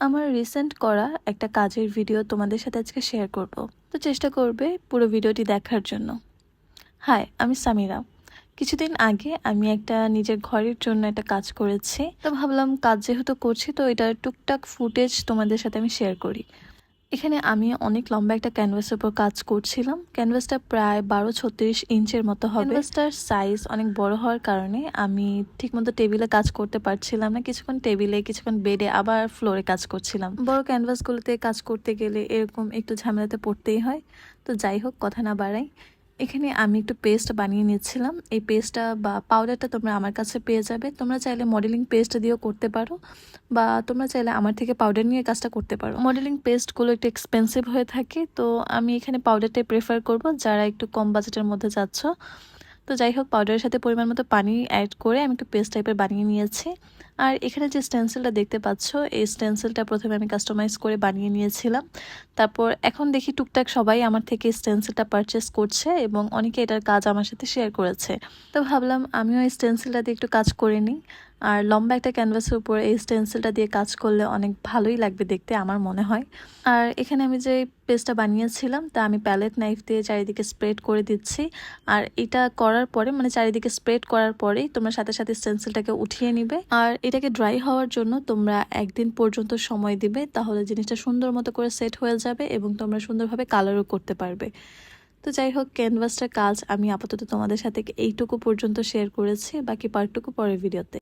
আমার রিসেন্ট করা একটা কাজের ভিডিও তোমাদের সাথে আজকে শেয়ার করব। তো চেষ্টা করবে পুরো ভিডিওটি দেখার জন্য। হাই, আমি সামিরা। কিছুদিন আগে আমি একটা নিজের ঘরের জন্য একটা কাজ করেছি। তো ভাবলাম কাজ যেহেতু করছি তো এটার টুকটাক ফুটেজ তোমাদের সাথে আমি শেয়ার করি। এখানে আমি অনেক লম্বা একটা ক্যানভাসের উপর কাজ করছিলাম। ক্যানভাসটা প্রায় 12-36 ইঞ্চের মতো হবে। ক্যানভাসটার সাইজ অনেক বড় হওয়ার কারণে আমি ঠিকমতো টেবিলে কাজ করতে পারছিলাম না। কিছুক্ষণ টেবিলে, কিছুক্ষণ বেডে, আবার ফ্লোরে কাজ করছিলাম। বড় ক্যানভাসগুলোতে কাজ করতে গেলে এরকম একটু ঝামেলাতে পড়তেই হয়। তো যাই হোক, কথা না বাড়াই, এখানে আমি একটু পেস্ট বানিয়ে নিচ্ছিলাম। এই পেস্টটা বা পাউডারটা তোমরা আমার কাছে পেয়ে যাবে। তোমরা চাইলে মডেলিং পেস্ট দিয়েও করতে পারো, বা তোমরা চাইলে আমার থেকে পাউডার নিয়ে কাজটা করতে পারো। মডেলিং পেস্টগুলো একটু এক্সপেন্সিভ হয়ে থাকে, তো আমি এখানে পাউডারটাই প্রেফার করব যারা একটু কম বাজেটের মধ্যে যাচ্ছ। তো যাই হোক, পাউডারের সাথে পরিমাণ মতো পানি অ্যাড করে আমি একটু পেস্ট টাইপের বানিয়ে নিয়েছি। আর এখানে যে স্টেন্সিলটা দেখতে পাচ্ছ, এই স্টেন্সিলটা প্রথমে আমি কাস্টমাইজ করে বানিয়ে নিয়েছিলাম। তারপর এখন দেখি টুকটাক সবাই আমার থেকে স্টেন্সিলটা পারচেস করছে এবং অনেকে এটার কাজ আমার সাথে শেয়ার করেছে। তো ভাবলাম আমিও এই স্টেন্সিলটা দিয়ে একটু কাজ করে নিই। আর লম্বা একটা ক্যানভাসের উপর এই স্টেন্সিলটা দিয়ে কাজ করলে অনেক ভালোই লাগবে দেখতে, আমার মনে হয়। আর এখানে আমি যে পেস্টটা বানিয়েছিলাম তা আমি প্যালেট নাইফ দিয়ে চারিদিকে স্প্রেড করে দিচ্ছি। আর এটা করার পরে, মানে চারিদিকে স্প্রেড করার পরেই তোমরা সাথে সাথে স্টেন্সিলটাকে উঠিয়ে নিবে। আর এটাকে ড্রাই হওয়ার জন্য তোমরা একদিন পর্যন্ত সময় দিবে, তাহলে জিনিসটা সুন্দর মতো করে সেট হয়ে যাবে এবং তোমরা সুন্দরভাবে কালারও করতে পারবে। তো যাই হোক, ক্যানভাসটার কাজ আমি আপাতত তোমাদের সাথে এইটুকু পর্যন্ত শেয়ার করেছি, বাকি পার্টটুকু পরের ভিডিওতে।